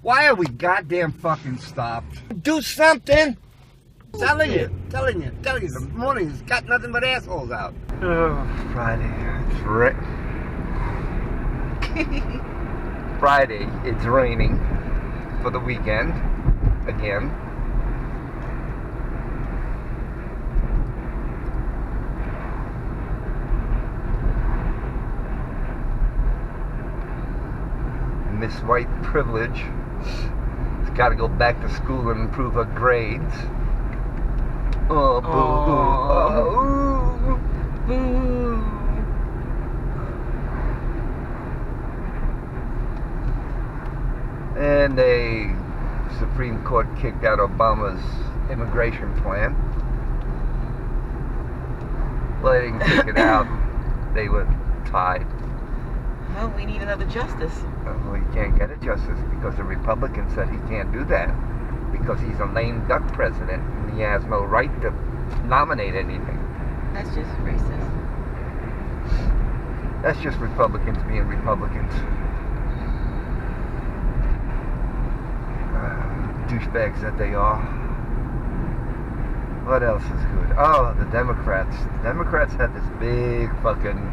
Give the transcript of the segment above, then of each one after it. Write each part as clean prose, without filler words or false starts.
Why are we goddamn fucking stopped? Do something! Telling you. The morning's got nothing but assholes out. Oh, Friday. It's Friday. It's raining for the weekend again. Miss White Privilege has got to go back to school and improve her grades. Oh, boo. Oh, boo. And the Supreme Court kicked out Obama's immigration plan. Well, they didn't kick it out. They were tied. Well, we need another justice. Well, he can't get a justice because the Republican said he can't do that because he's a lame duck president and he has no right to nominate anything. That's just racist. That's just Republicans being Republicans. Douchebags that they are. What else is good? Oh, the Democrats. The Democrats had this big fucking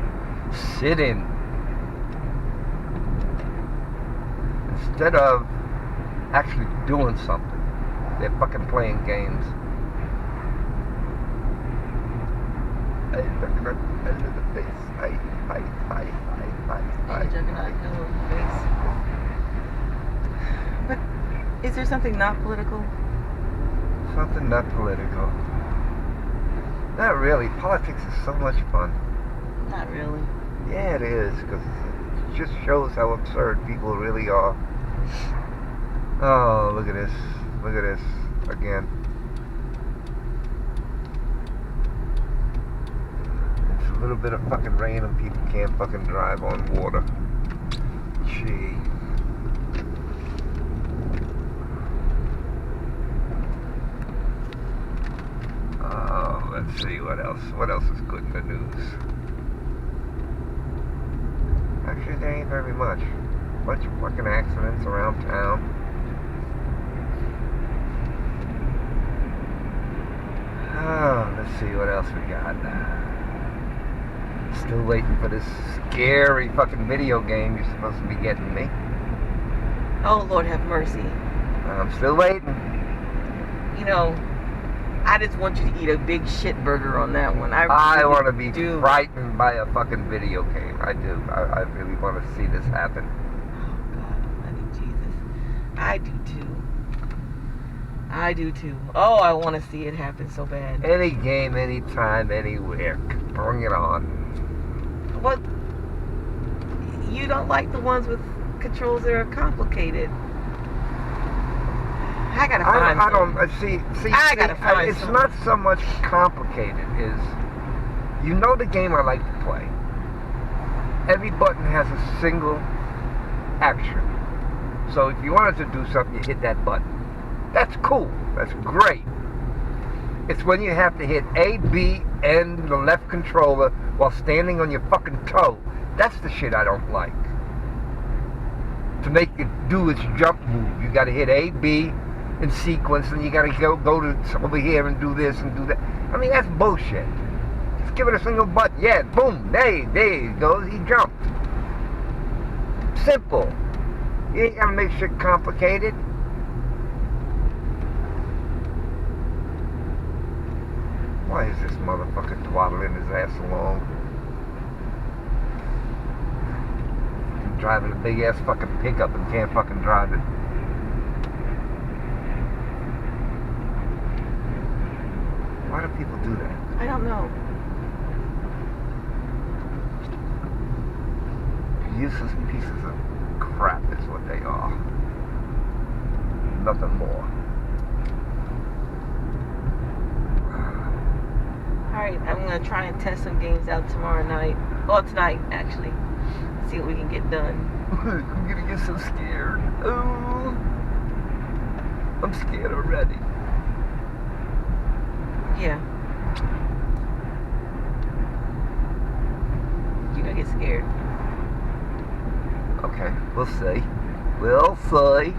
sit-in. Instead of actually doing something, they're fucking playing games. But is there something not political? Something not political. Not really. Politics is so much fun. Not really. Yeah, it is, because it just shows how absurd people really are. Oh, look at this. Look at this again. It's a little bit of fucking rain and people can't fucking drive on water. Gee. Oh, let's see what else. What else is good in the news? Actually, there ain't very much. Bunch of fucking accidents around town. Oh, let's see what else we got. Still waiting for this scary fucking video game you're supposed to be getting me. Oh, Lord have mercy. I'm still waiting. You know, I just want you to eat a big shit burger on that one. I want to be frightened by a fucking video game. I do. I really want to see this happen. Oh, God Almighty Jesus. I do too. I do too. Oh, I want to see it happen so bad. Any game, anytime, anywhere. Bring it on. What? You don't like the ones with controls that are complicated. I gotta find I don't see. I gotta find it's not so much complicated. Is you know the game I like to play. Every button has a single action. So if you wanted to do something, you hit that button. That's cool. That's great. It's when you have to hit A, B, and the left controller while standing on your fucking toe. That's the shit I don't like. To make it do its jump move, you gotta hit A, B in sequence, and you gotta go to over here and do this and do that. I mean, that's bullshit. Just give it a single button. Yeah, boom, there he goes, he jumped. Simple. You ain't gotta make shit complicated. Why is this motherfucker twaddling his ass along? He's driving a big ass fucking pickup and can't fucking drive it. Why do people do that? I don't know. Useless pieces of crap is what they are. Nothing more. Alright, I'm gonna try and test some games out tomorrow night. Well, tonight, actually. See what we can get done. I'm gonna get so scared. Oh, I'm scared already. Yeah. You're gonna get scared. Okay, we'll see. We'll see.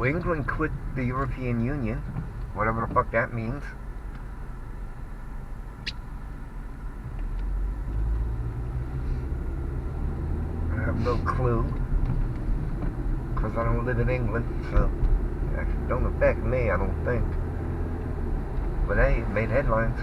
Oh, England quit the European Union. Whatever the fuck that means. I have no clue. Because I don't live in England, so it actually don't affect me, I don't think. But hey, it made headlines.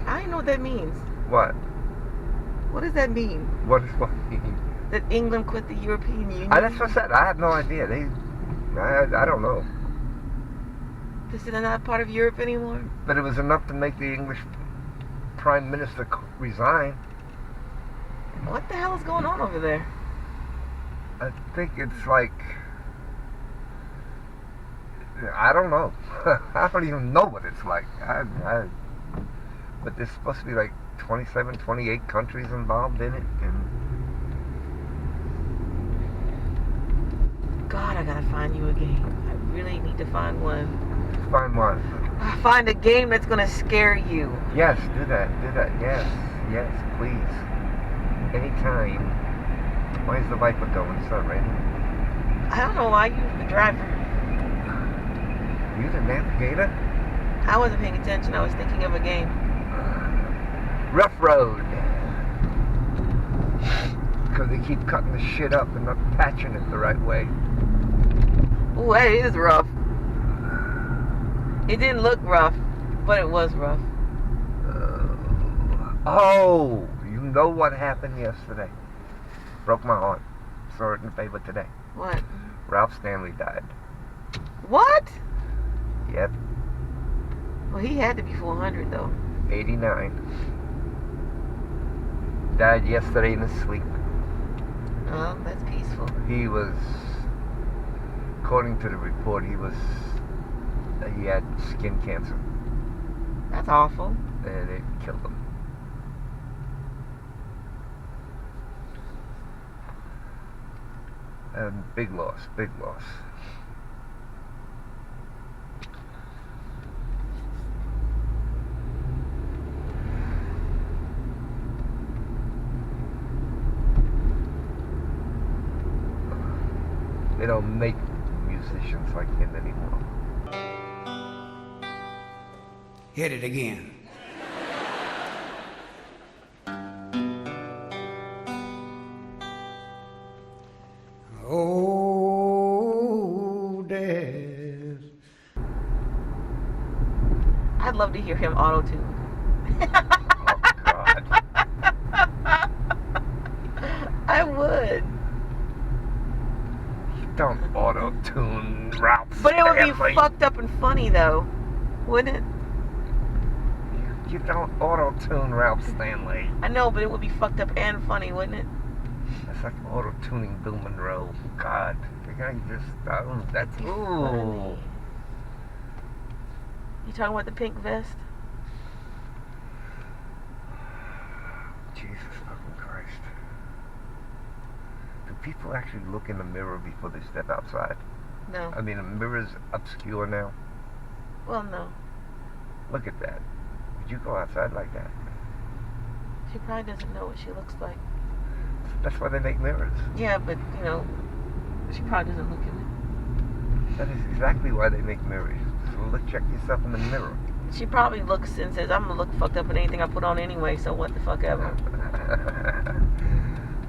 I don't know what that means. What? What does that mean? What is what mean? That England quit the European Union? That's what I said. I have no idea. I don't know. This is not part of Europe anymore? But it was enough to make the English Prime Minister resign. What the hell is going on over there? I think it's like... I don't know. I don't even know what it's like. But there's supposed to be like 27, 28 countries involved in it. And God, I gotta find you a game. I really need to find one. find one. Find a game that's gonna scare you. Yes, do that. Yes, please. Anytime. Why is the Viper going? It's not raining. I don't know why you're the driver. You the navigator? I wasn't paying attention. I was thinking of a game. Rough road. Because they keep cutting the shit up and not patching it the right way. Ooh, that is rough. It didn't look rough, but it was rough. Oh, you know what happened yesterday? Broke my heart. Saw it in the paper today. What? Ralph Stanley died. What? Yep. Well, he had to be 400 though. 89. Died yesterday in his sleep. Oh, that's peaceful. He was, according to the report, he had skin cancer. That's awful. And it killed him. And big loss. They don't make musicians like him anymore. Hit it again. Oh, death. I'd love to hear him auto-tune. Oh, God. I would. Don't auto-tune Ralph But it would be Stanley. fucked up and funny though, wouldn't it? You don't auto-tune Ralph Stanley. I know, but it would be fucked up and funny, wouldn't it? That's like auto-tuning Bill Monroe. God. The guy just... that's... Ooh. Funny. You talking about the pink vest? Jesus fucking Christ. Do people actually look in the mirror before they step outside? No. I mean, the mirror's obscure now. Well, no. Look at that. Would you go outside like that? She probably doesn't know what she looks like. That's why they make mirrors. Yeah, but, you know, she probably doesn't look in it. That is exactly why they make mirrors. So look, check yourself in the mirror. She probably looks and says, I'm gonna look fucked up in anything I put on anyway, so what the fuck ever.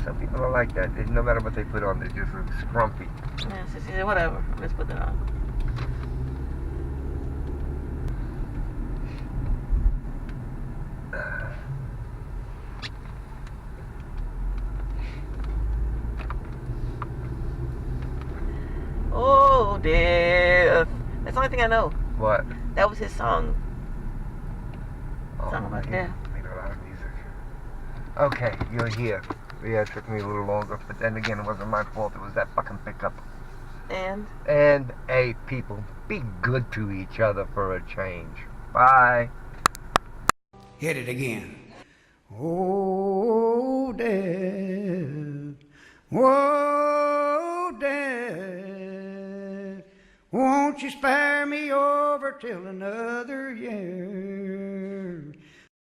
Some people are like that. No matter what they put on, they just look scrumpy. Yeah, so she said, whatever, let's put that on. Oh, death. That's the only thing I know. What? That was his song. Oh, Song about death. Made a lot of music. Okay, you're here. Yeah, it took me a little longer, but then again, it wasn't my fault. It was that fucking pickup. And? And, hey, people, be good to each other for a change. Bye. Hit it again. Oh, death. Whoa, death. Won't you spare me over till another year.